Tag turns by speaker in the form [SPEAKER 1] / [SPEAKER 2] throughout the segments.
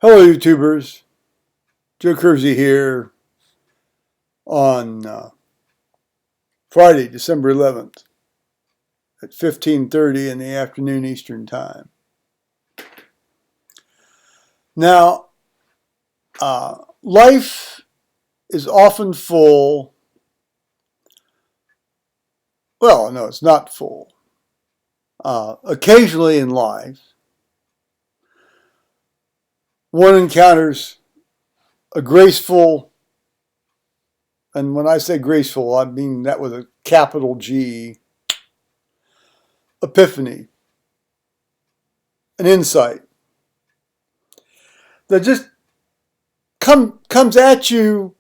[SPEAKER 1] Hello, YouTubers. Joe Kersey here on Friday, December 11th at 15:30 in the afternoon Eastern Time. Now, life is often full. Well, no, it's not full. Occasionally in life, one encounters a graceful, and when I say graceful, I mean that with a capital G, epiphany, an insight that just comes at you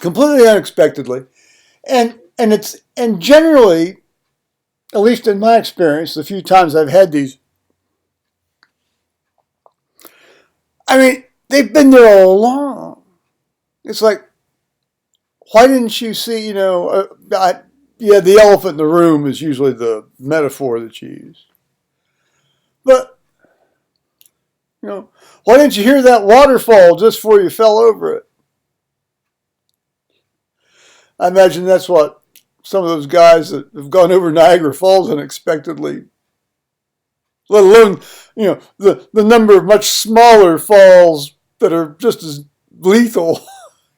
[SPEAKER 1] completely unexpectedly, and generally, at least in my experience, the few times I've had these, I mean, they've been there all along. It's like, why didn't you see? Yeah, the elephant in the room is usually the metaphor that's used, but why didn't you hear that waterfall just before you fell over it? I imagine that's what some of those guys that have gone over Niagara Falls unexpectedly, let alone, the number of much smaller falls that are just as lethal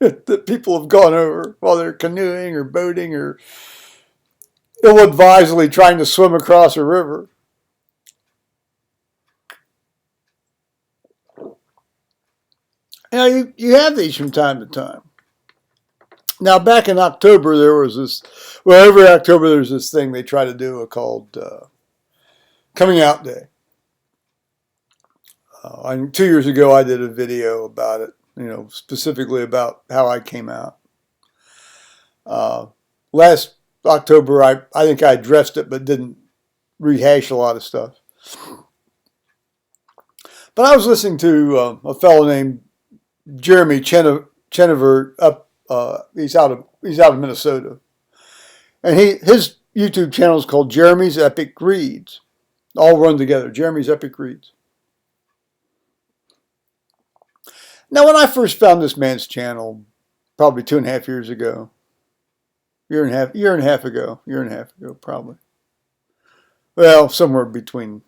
[SPEAKER 1] that people have gone over while they're canoeing or boating or ill-advisedly trying to swim across a river. You have these from time to time. Now, back in October, there was this, well, every October there's this thing they try to do called Coming Out Day. 2 years ago, I did a video about it, specifically about how I came out. Last October, I think I addressed it, but didn't rehash a lot of stuff. But I was listening to a fellow named Jeremy Chenevert up. He's out of Minnesota, and his YouTube channel is called Jeremy's Epic Reads. All run together. Jeremy's Epic Reads. Now, when I first found this man's channel, probably 2.5 years ago, year and a half ago, probably. Well, somewhere between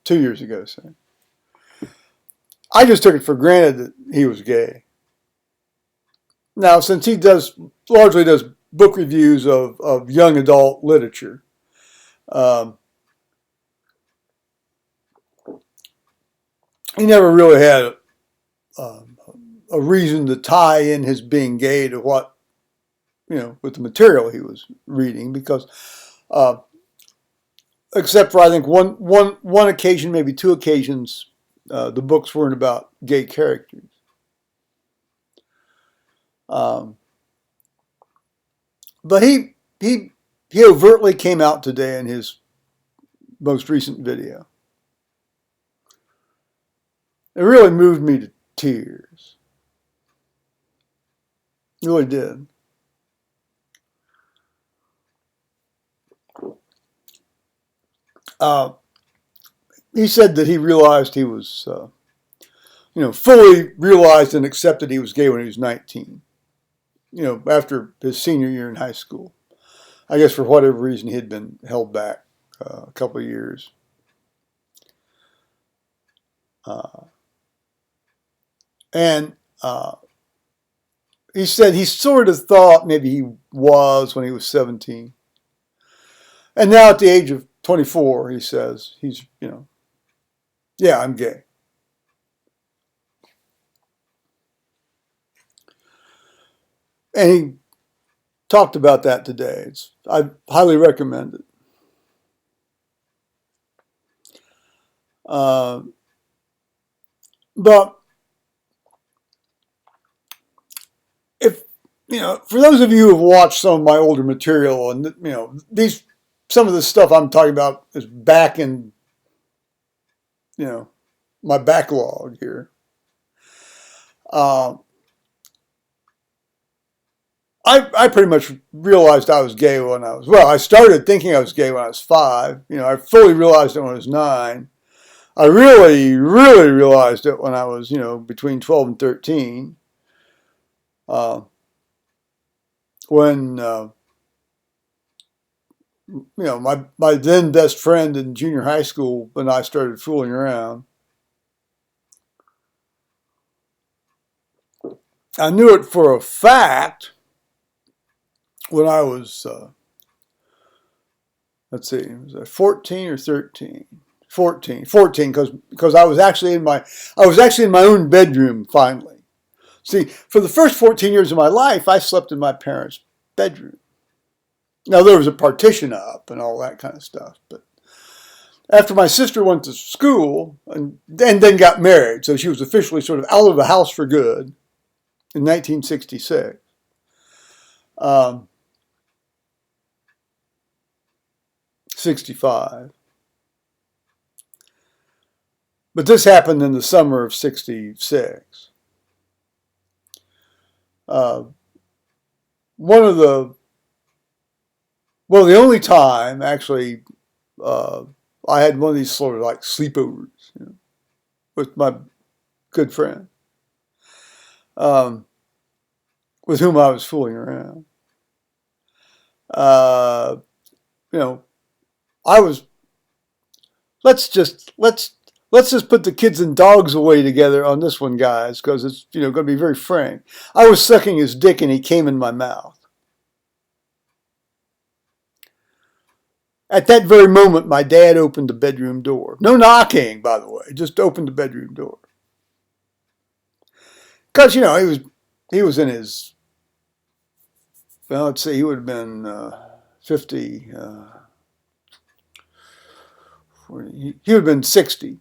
[SPEAKER 1] 2 years ago, say. I just took it for granted that he was gay. Now, since he largely does book reviews of young adult literature, he never really had a reason to tie in his being gay to what, with the material he was reading, because except for I think one occasion, maybe two occasions, the books weren't about gay characters. But he overtly came out today in his most recent video. It really moved me to tears. It really did. He said that he realized he was, fully realized and accepted he was gay when he was 19. After his senior year in high school. I guess for whatever reason he had been held back a couple of years. And he said he sort of thought maybe he was when he was 17. And now at the age of 24, he says he's, yeah, I'm gay. And he talked about that today. I highly recommend it. But if, for those of you who have watched some of my older material, and, some of the stuff I'm talking about is back in, my backlog here. I pretty much realized I was gay when I started thinking I was gay when I was 5. I fully realized it when I was 9. I really, really realized it when I was, between 12 and 13. When, my then best friend in junior high school and I started fooling around. I knew it for a fact when I was, let's see, was I 14 or 13? 14, because I was actually in my own bedroom finally. See, for the first 14 years of my life, I slept in my parents' bedroom. Now there was a partition up and all that kind of stuff, but after my sister went to school and then got married, so she was officially sort of out of the house for good in 1966. 65. But this happened in the summer of 66. The only time actually I had one of these sort of like sleepovers, with my good friend, with whom I was fooling around. I was, let's just put the kids and dogs away together on this one, guys, because it's, going to be very frank. I was sucking his dick and he came in my mouth. At that very moment, my dad opened the bedroom door. No knocking, by the way, just opened the bedroom door. Because, he was in his, well, let's see, he would have been 50, 40, he would have been 60.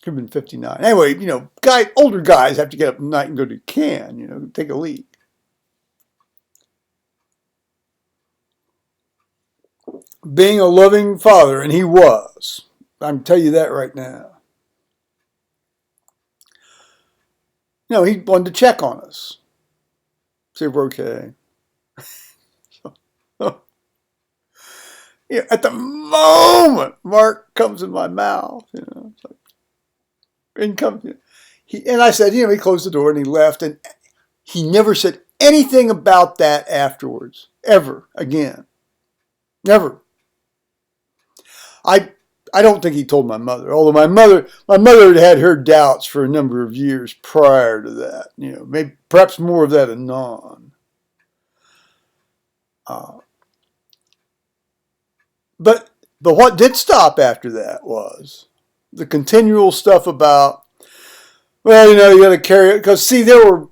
[SPEAKER 1] Could have been 59. Anyway, older guys have to get up at night and go to the can, take a leak. Being a loving father, and he was. I'm telling you that right now. He wanted to check on us. See if we're okay. At the moment Mark comes in my mouth, it's like, in comes, and I said, he closed the door and he left, and he never said anything about that afterwards, ever again. Never. I don't think he told my mother, although my mother had her doubts for a number of years prior to that. Maybe perhaps more of that anon. But what did stop after that was the continual stuff about, well, you got to carry it, because see, there were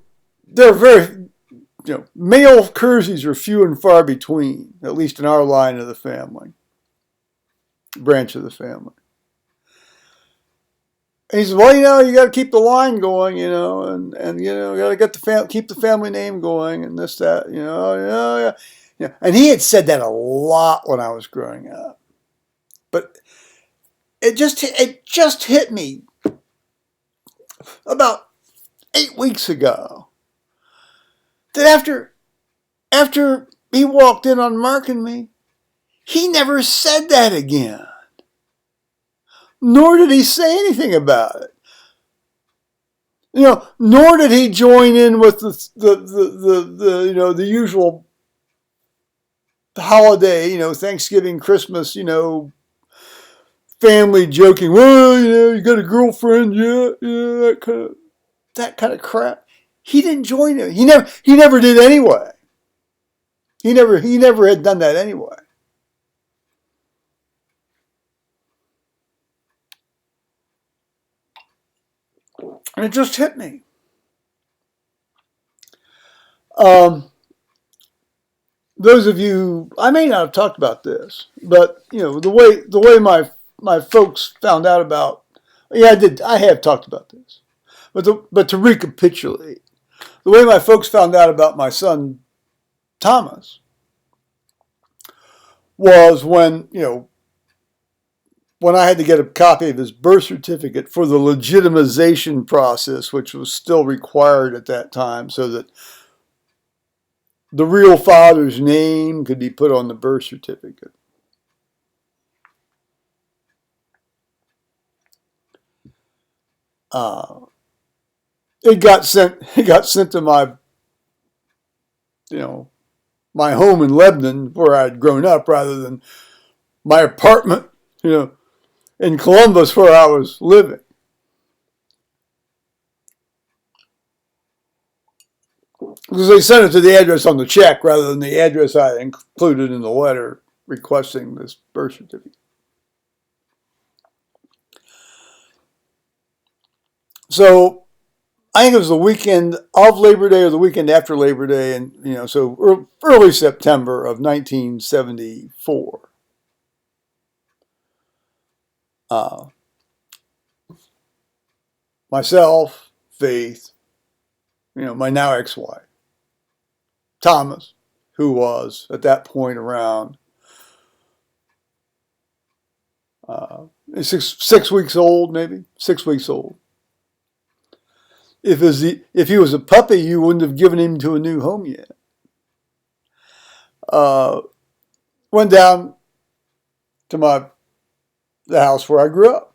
[SPEAKER 1] very, male Kerseys are few and far between, at least in our line of the family, branch of the family. And he said, well, you got to keep the line going, and got to keep the family name going, and this, that, yeah. And he had said that a lot when I was growing up, but it just hit me about 8 weeks ago that after he walked in on Mark and me, he never said that again. Nor did he say anything about it. Nor did he join in with the usual holiday, Thanksgiving, Christmas, family joking. Well, you got a girlfriend, yeah, that kind of crap. He didn't join it. He never did anyway. He never had done that anyway. And it just hit me. Those of you, I may not have talked about this, but the way my folks found out about, I have talked about this, but to recapitulate, the way my folks found out about my son Thomas was when when I had to get a copy of his birth certificate for the legitimization process, which was still required at that time, so that the real father's name could be put on the birth certificate. It got sent to my, my home in Lebanon where I'd grown up, rather than my apartment, in Columbus where I was living. Because they sent it to the address on the check rather than the address I included in the letter requesting this birth certificate. So I think it was the weekend of Labor Day or the weekend after Labor Day, and so early September of 1974. Myself, Faith, my now ex-wife, Thomas, who was at that point around 6 weeks old, maybe 6 weeks old. If he was a puppy, you wouldn't have given him to a new home yet. Went down to the house where I grew up.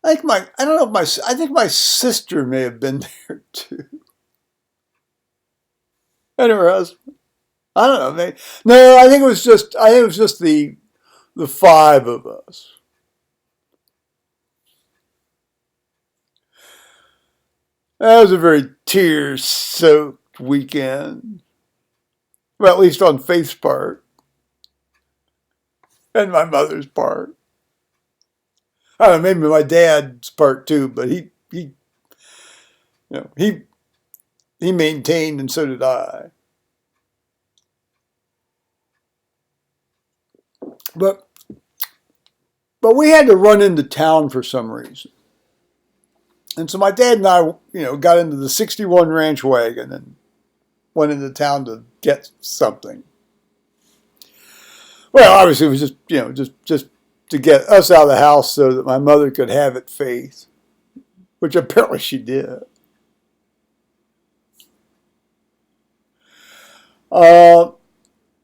[SPEAKER 1] I think my sister may have been there too, and her husband. I don't know. No, I think it was just the five of us. That was a very tear-soaked weekend. Well, at least on Faith's part. And my mother's part. I don't know, maybe my dad's part too, but he maintained, and so did I. But we had to run into town for some reason. And so my dad and I, got into the 61 Ranch wagon and went into town to get something. Well, obviously it was just to get us out of the house so that my mother could have it, Faith, which apparently she did. When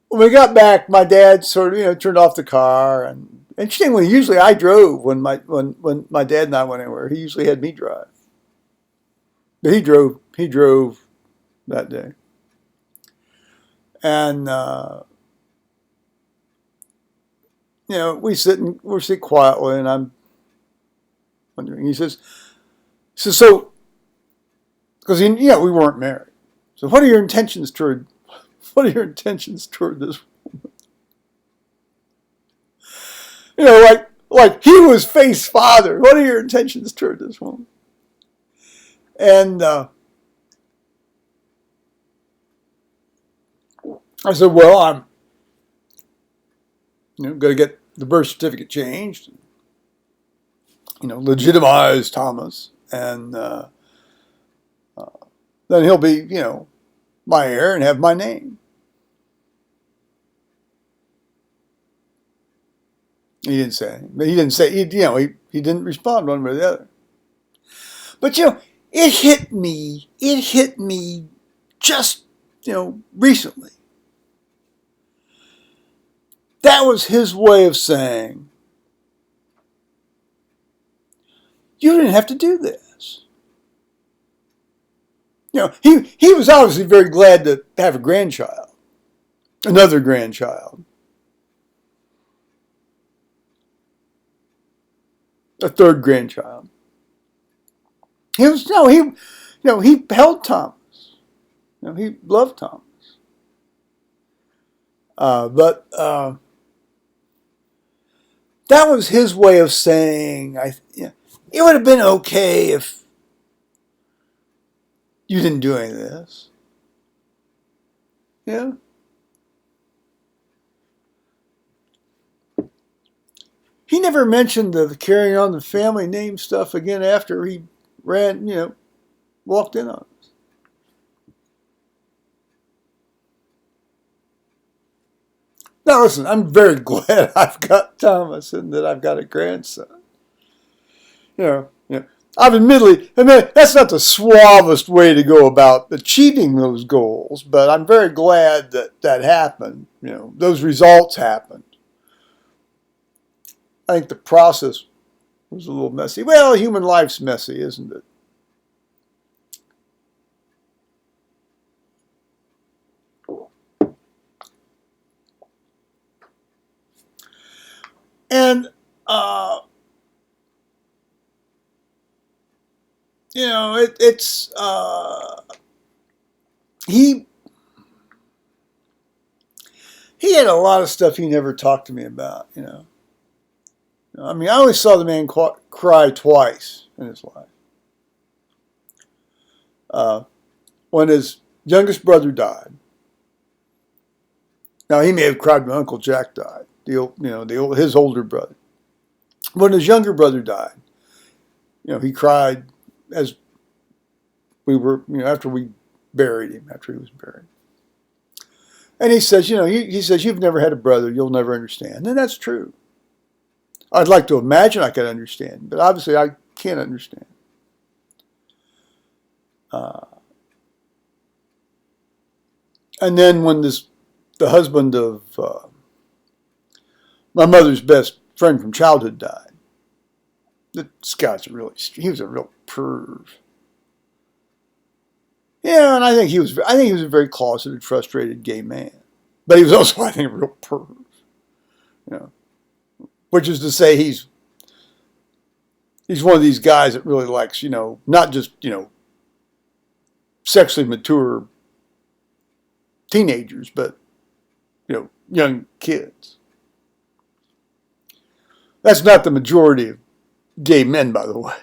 [SPEAKER 1] we got back, my dad sort of turned off the car, and interestingly, usually I drove when my dad and I went anywhere. He usually had me drive, but he drove that day, and we sit quietly, and I'm wondering. He says so, because we weren't married. So what are your intentions toward this woman? Like he was Faith's father. What are your intentions toward this woman? And I said, well, I'm going to get the birth certificate changed, legitimize Thomas, and then he'll be, my heir and have my name. He didn't say anything. But he didn't respond one way or the other. But, it hit me just, recently. That was his way of saying, you didn't have to do this. He was obviously very glad to have a grandchild, another grandchild, a third grandchild. He held Thomas. He loved Thomas. But that was his way of saying, it would have been okay if you didn't do any of this. Yeah. He never mentioned the carrying on the family name stuff again after he walked in on us. Now listen, I'm very glad I've got Thomas and that I've got a grandson. I've admittedly, that's not the suavest way to go about achieving those goals, but I'm very glad that that happened. Those results happened. I think the process was a little messy. Well, human life's messy, isn't it? And, he had a lot of stuff he never talked to me about, I mean, I only saw the man cry twice in his life. When his youngest brother died. Now, he may have cried when Uncle Jack died, his older brother. When his younger brother died, he cried as we were, after we buried him, after he was buried. And he says, he says, you've never had a brother, you'll never understand. And that's true. I'd like to imagine I could understand, but obviously I can't understand. And then when the husband of my mother's best friend from childhood died, this guy's he was a real perv. And I think he was a very closeted, frustrated gay man. But he was also, I think, a real perv. Which is to say he's one of these guys that really likes, not just, sexually mature teenagers, but, young kids. That's not the majority of gay men, by the way,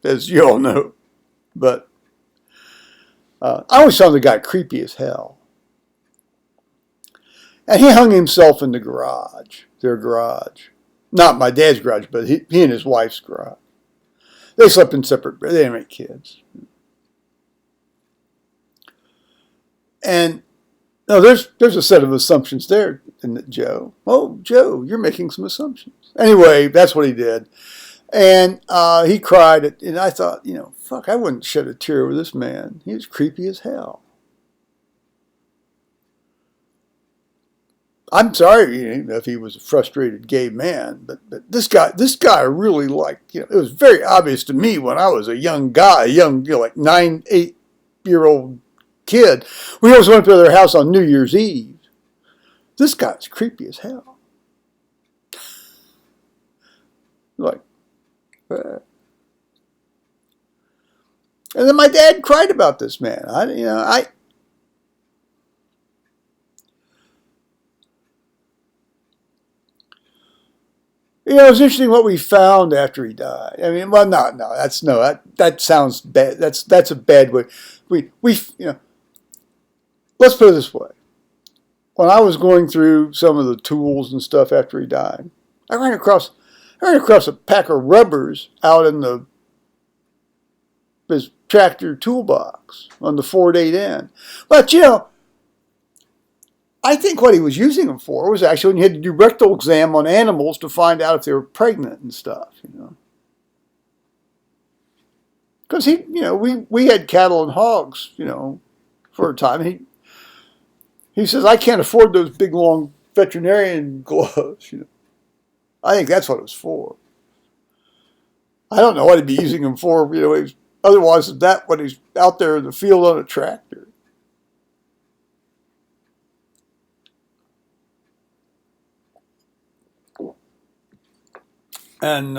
[SPEAKER 1] as you all know. But I always found the guy creepy as hell. And he hung himself in the garage, their garage. Not my dad's garage, but he and his wife's garage. They slept in separate beds. They didn't have kids. And no, there's a set of assumptions there, isn't it, Joe? Oh, Joe, you're making some assumptions. Anyway, that's what he did. And he cried, and I thought, fuck, I wouldn't shed a tear over this man. He was creepy as hell. I'm sorry if he was a frustrated gay man, but this guy really liked, it was very obvious to me when I was a young guy, like 9, 8-year-old kid. We always went to their house on New Year's Eve. This guy's creepy as hell. Like, and then my dad cried about this man. It was interesting what we found after he died. I mean, well, that sounds bad. That's a bad way. Let's put it this way. When I was going through some of the tools and stuff after he died, I ran across a pack of rubbers out in his tractor toolbox on the Ford 8N. But, I think what he was using them for was actually when you had to do rectal exam on animals to find out if they were pregnant and stuff, Because we had cattle and hogs, for a time. He says, I can't afford those big, long veterinarian gloves, I think that's what it was for. I don't know what he'd be using them for, otherwise than that when he's out there in the field on a tractor. And,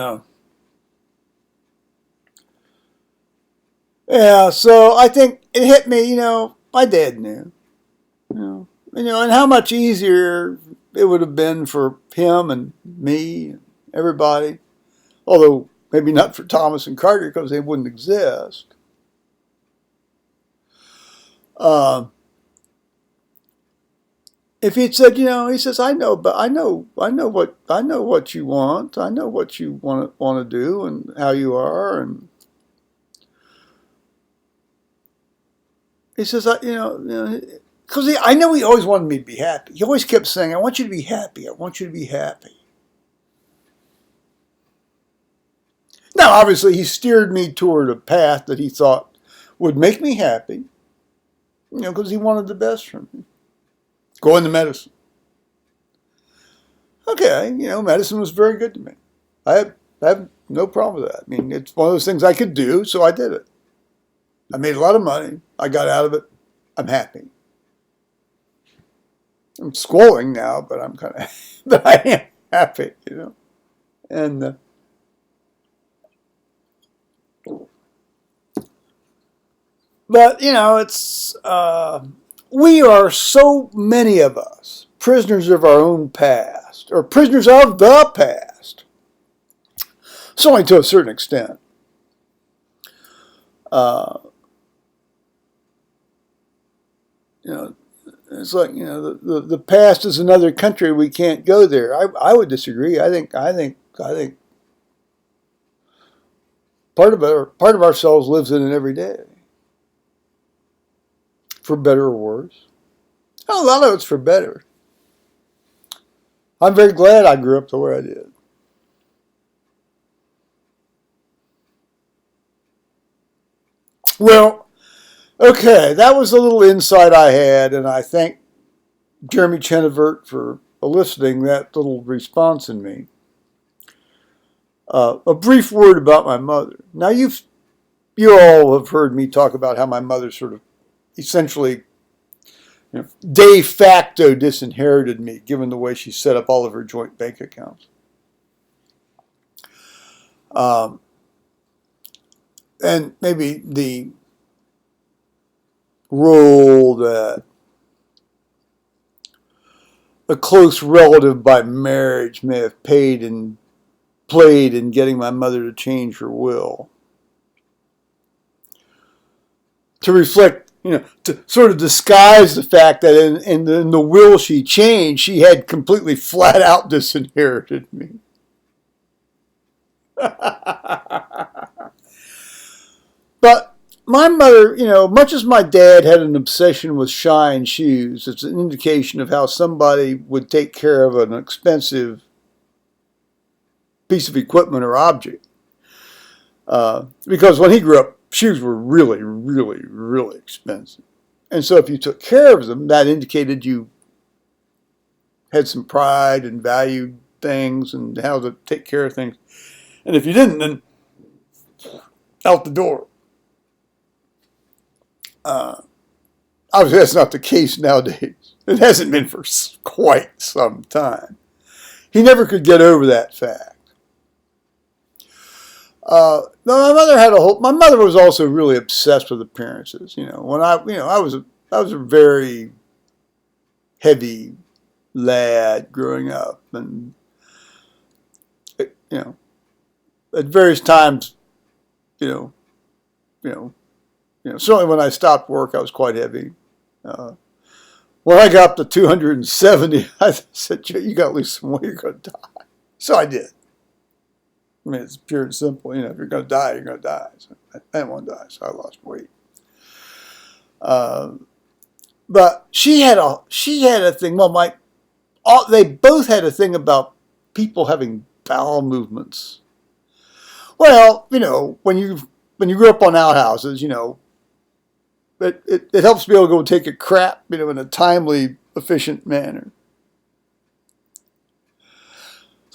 [SPEAKER 1] so I think it hit me, my dad knew, and how much easier it would have been for him and me and everybody, although maybe not for Thomas and Carter because they wouldn't exist. If he'd said, he says, I know what you want. I know what you want to do and how you are. And he says, because I know he always wanted me to be happy. He always kept saying, I want you to be happy. I want you to be happy. Now, obviously, he steered me toward a path that he thought would make me happy, because he wanted the best from me. Go into medicine. Okay, medicine was very good to me. I have no problem with that. I mean, it's one of those things I could do, so I did it. I made a lot of money. I got out of it. I'm happy. I'm squalling now, but I'm kind of, but I am happy, And but it's we are, so many of us, prisoners of our own past, or prisoners of the past. It's only to a certain extent. It's like, the past is another country. We can't go there. I would disagree. I think part of ourselves lives in it every day, for better or worse. A lot of it's for better. I'm very glad I grew up the way I did. Well, okay, that was a little insight I had, and I thank Jeremy Chenevert for eliciting that little response in me. A brief word about my mother. Now, you all have heard me talk about how my mother sort of essentially, de facto disinherited me, given the way she set up all of her joint bank accounts. And maybe the role that a close relative by marriage may have played in getting my mother to change her will, to reflect, to sort of disguise the fact that in the will she changed, she had completely flat out disinherited me. But my mother, much as my dad had an obsession with shine shoes, it's an indication of how somebody would take care of an expensive piece of equipment or object. Because when he grew up, shoes were really, really, really expensive. And so if you took care of them, that indicated you had some pride and valued things and how to take care of things. And if you didn't, then out the door. Obviously, that's not the case nowadays. It hasn't been for quite some time. He never could get over that fact. My mother was also really obsessed with appearances. When I was a very heavy lad growing up, and at various times, certainly when I stopped work, I was quite heavy. When I got up to 270, I said, Joe, you got to lose some weight, you're going to die. So I did. I mean, it's pure and simple. If you're going to die, you're going to die. So I didn't want to die, so I lost weight. But she had a thing. Well, they both had a thing about people having bowel movements. Well, when you grew up on outhouses, it helps to be able to go take a crap, in a timely, efficient manner.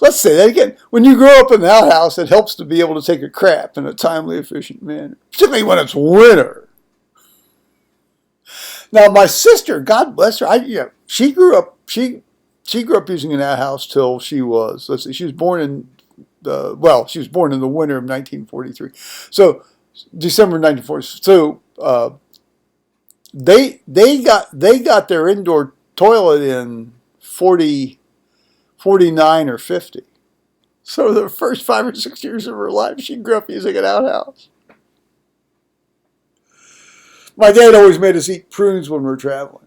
[SPEAKER 1] Let's say that again. When you grow up in an outhouse, it helps to be able to take a crap in a timely, efficient manner, particularly when it's winter. Now, my sister, God bless her, she grew up using an outhouse till she was, she was born in the winter of 1943. So December 1940. So they got their indoor toilet in 49 or 50. So the first 5 or 6 years of her life, she grew up using an outhouse. My dad always made us eat prunes when we were traveling.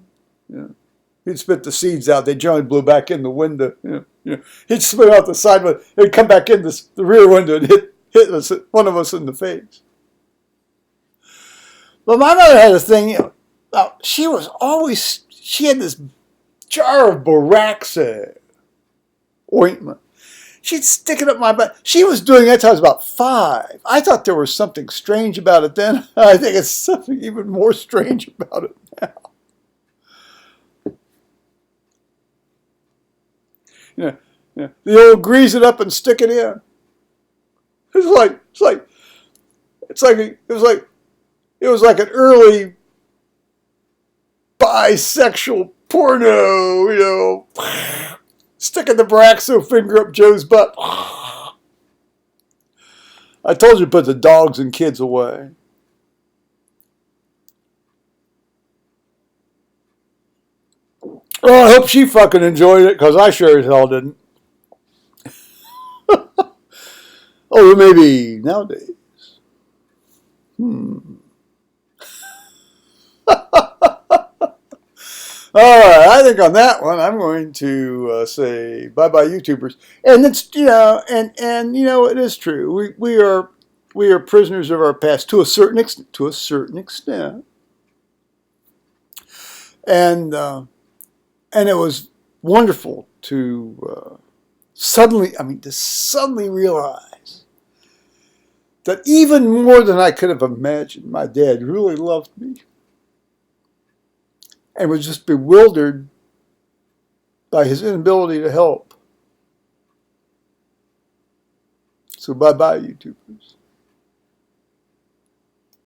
[SPEAKER 1] He'd spit the seeds out. They generally blew back in the window. He'd spit out the side, but it'd come back in the rear window and hit one of us in the face. But my mother had a thing. She was always she had this jar of borax ointment. She'd stick it up my butt. She was doing that till I was about 5. I thought there was something strange about it then. I think it's something even more strange about it now. The old grease it up and stick it in. It was like an early bisexual porno, sticking the Braxo finger up Joe's butt. I told you to put the dogs and kids away. Well, I hope she fucking enjoyed it, because I sure as hell didn't. Oh, maybe nowadays. All right, I think on that one, I'm going to say bye-bye, YouTubers. And it's and it is true. We are prisoners of our past to a certain extent. And it was wonderful to suddenly realize that even more than I could have imagined, my dad really loved me. And was just bewildered by his inability to help. So bye-bye, YouTubers.